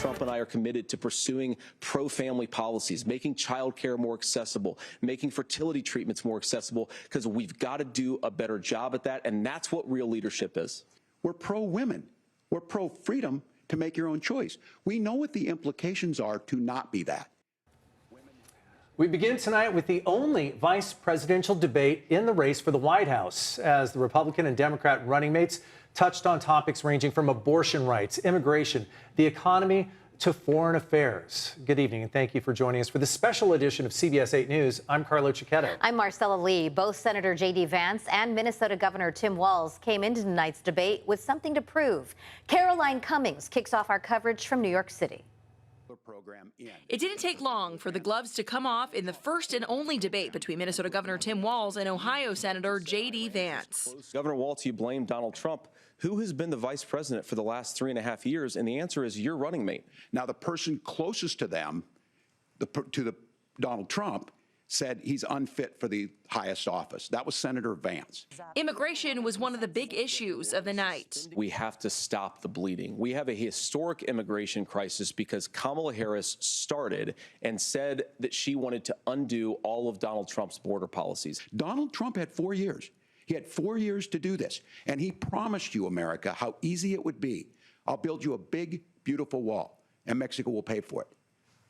Trump and I are committed to pursuing pro-family policies, making child care more accessible, making fertility treatments more accessible, because we've got to do a better job at that, and that's what real leadership is. We're pro-women. We're pro-freedom to make your own choice. We know what the implications are to not be that. We begin tonight with the only vice presidential debate in the race for the White House, as the Republican and Democrat running mates touched on topics ranging from abortion rights, immigration, the economy, to foreign affairs. Good evening, and thank you for joining us for this special edition of CBS 8 News. I'm Carlo Cicchetto. I'm Marcella Lee. Both Senator J.D. Vance and Minnesota Governor Tim Walz came into tonight's debate with something to prove. Caroline Cummings kicks off our coverage from New York City. It didn't take long for the gloves to come off in the first and only debate between Minnesota Governor Tim Walz and Ohio Senator J.D. Vance. Governor Walz, you blame Donald Trump. Who has been the vice president for the last 3.5 years? And the answer is your running mate. Now, the person closest to them, Donald Trump, said he's unfit for the highest office. That was Senator Vance. Immigration was one of the big issues of the night. We have to stop the bleeding. We have a historic immigration crisis because Kamala Harris started and said that she wanted to undo all of Donald Trump's border policies. Donald Trump had 4 years. He had 4 years to do this. And he promised you, America, how easy it would be. I'll build you a big, beautiful wall, and Mexico will pay for it.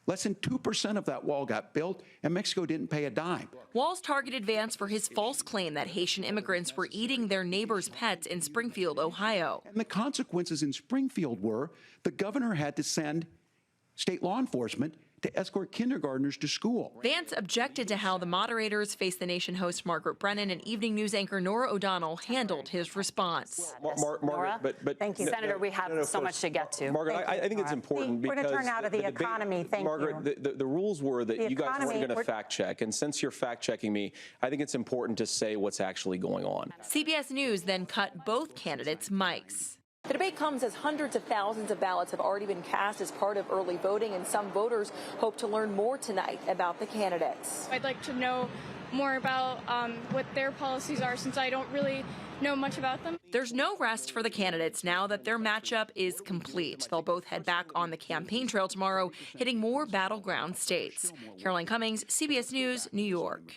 Less than 2% of that wall got built, and Mexico didn't pay a dime. Walz targeted Vance for his false claim that Haitian immigrants were eating their neighbors' pets in Springfield, Ohio. And the consequences in Springfield were the governor had to send state law enforcement to escort kindergartners to school. Vance objected to how the moderators, Face the Nation host Margaret Brennan and evening news anchor Nora O'Donnell handled his response. Nora, thank you. Senator, we have so much to get to. Margaret, I think it's important because we're going to turn out of the economy. Thank Margaret, you. The rules were that you guys weren't going to fact check. And since you're fact checking me, I think it's important to say what's actually going on. CBS News then cut both candidates' mics. The debate comes as hundreds of thousands of ballots have already been cast as part of early voting, and some voters hope to learn more tonight about the candidates. I'd like to know more about what their policies are, since I don't really know much about them. There's no rest for the candidates now that their matchup is complete. They'll both head back on the campaign trail tomorrow, hitting more battleground states. Caroline Cummings, CBS News, New York.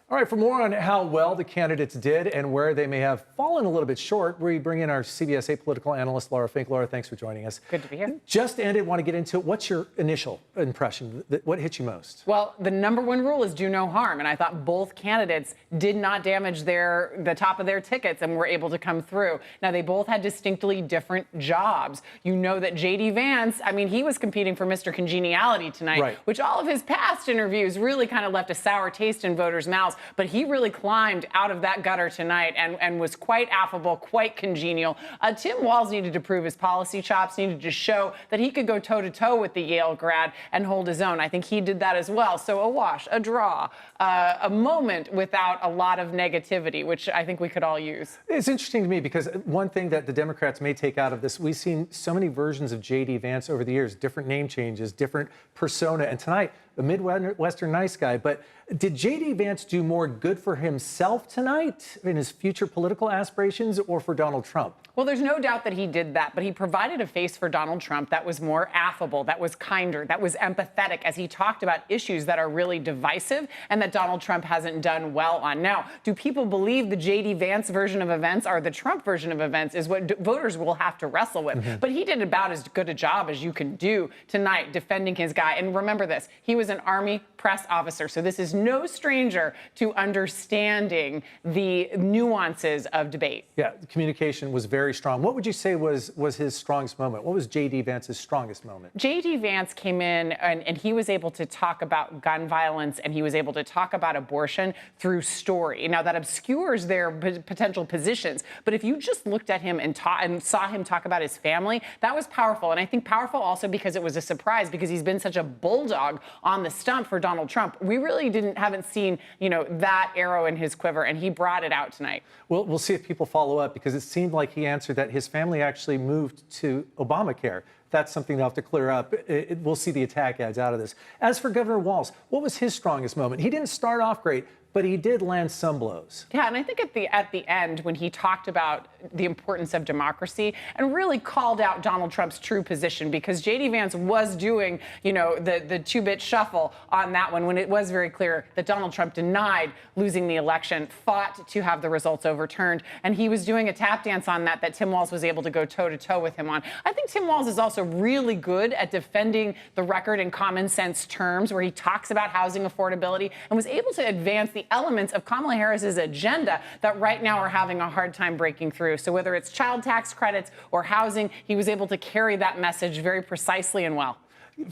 All right, for more on how well the candidates did and where they may have fallen a little bit short, we bring in our CBS 8 political analyst, Laura Fink. Laura, thanks for joining us. Good to be here. Just ended, want to get into it. What's your initial impression? What hit you most? Well, the number one rule is do no harm, and I thought both candidates did not damage the top of their tickets and were able to come through. Now, they both had distinctly different jobs. You know that J.D. Vance, I mean, he was competing for Mr. Congeniality tonight, right, which all of his past interviews really kind of left a sour taste in voters' mouths. But he really climbed out of that gutter tonight and was quite affable, quite congenial. Tim Walz needed to prove his policy chops, needed to show that he could go toe-to-toe with the Yale grad and hold his own. I think he did that as well. So a wash, a draw, a moment without a lot of negativity, which I think we could all use. It's interesting to me because one thing that the Democrats may take out of this, we've seen so many versions of J.D. Vance over the years, different name changes, different persona, and tonight, a Midwestern nice guy. But did J.D. Vance do more good for himself tonight in his future political aspirations or for Donald Trump? Well, there's no doubt that he did that, but he provided a face for Donald Trump that was more affable, that was kinder, that was empathetic as he talked about issues that are really divisive and that Donald Trump hasn't done well on. Now, do people believe the J.D. Vance version of events or the Trump version of events is what voters will have to wrestle with. Mm-hmm. But he did about as good a job as you can do tonight defending his guy. And remember this, he was an Army press officer, so this is no stranger to understanding the nuances of debate. Yeah, the communication was very strong. What would you say was his strongest moment? What was J.D. Vance's strongest moment? J.D. Vance came in and he was able to talk about gun violence and he was able to talk about abortion through story. Now, that obscures their potential positions, but if you just looked at him and saw him talk about his family, that was powerful. And I think powerful also because it was a surprise, because he's been such a bulldog on the stump for Donald Trump. We really haven't seen, that arrow in his quiver, and he brought it out tonight. Well, we'll see if people follow up, because it seemed like he answered that his family actually moved to Obamacare. That's something they'll have to clear up. We'll see the attack ads out of this. As for Governor Walz, what was his strongest moment? He didn't start off great, but he did land some blows. Yeah, and I think at the end, when he talked about the importance of democracy and really called out Donald Trump's true position, because J.D. Vance was doing, the two-bit shuffle on that one when it was very clear that Donald Trump denied losing the election, fought to have the results overturned, and he was doing a tap dance on that Tim Walz was able to go toe-to-toe with him on. I think Tim Walz is also really good at defending the record in common sense terms, where he talks about housing affordability and was able to advance the elements of Kamala Harris's agenda that right now are having a hard time breaking through. So whether it's child tax credits or housing, he was able to carry that message very precisely and well.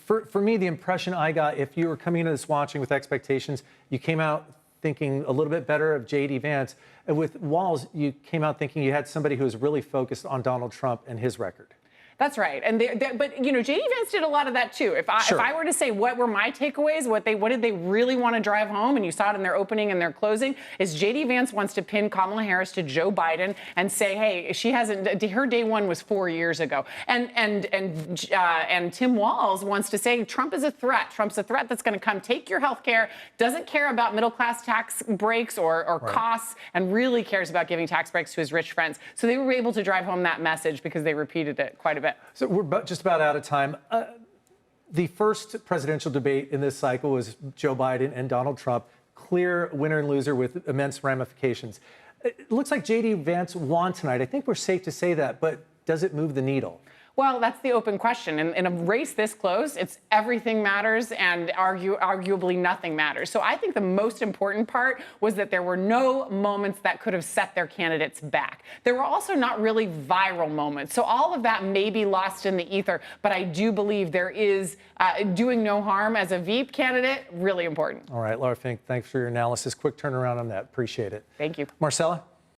For me, the impression I got, if you were coming into this watching with expectations, you came out thinking a little bit better of J.D. Vance. And with Walz, you came out thinking you had somebody who was really focused on Donald Trump and his record. That's right. And but J.D. Vance did a lot of that too. If I were to say what were my takeaways, what did they really want to drive home, and you saw it in their opening and their closing, is J.D. Vance wants to pin Kamala Harris to Joe Biden and say, hey, she hasn't. Her day one was 4 years ago. And Tim Walz wants to say Trump is a threat. Trump's a threat that's going to come take your health care, doesn't care about middle class tax breaks or costs, and really cares about giving tax breaks to his rich friends. So they were able to drive home that message because they repeated it quite a bit. So we're just about out of time. The first presidential debate in this cycle was Joe Biden and Donald Trump. Clear winner and loser with immense ramifications. It looks like J.D. Vance won tonight. I think we're safe to say that, but does it move the needle? Well, that's the open question. In a race this close, it's everything matters and arguably nothing matters. So I think the most important part was that there were no moments that could have set their candidates back. There were also not really viral moments. So all of that may be lost in the ether, but I do believe there is doing no harm as a Veep candidate really important. All right, Laura Fink, thanks for your analysis. Quick turnaround on that. Appreciate it. Thank you. Marcella?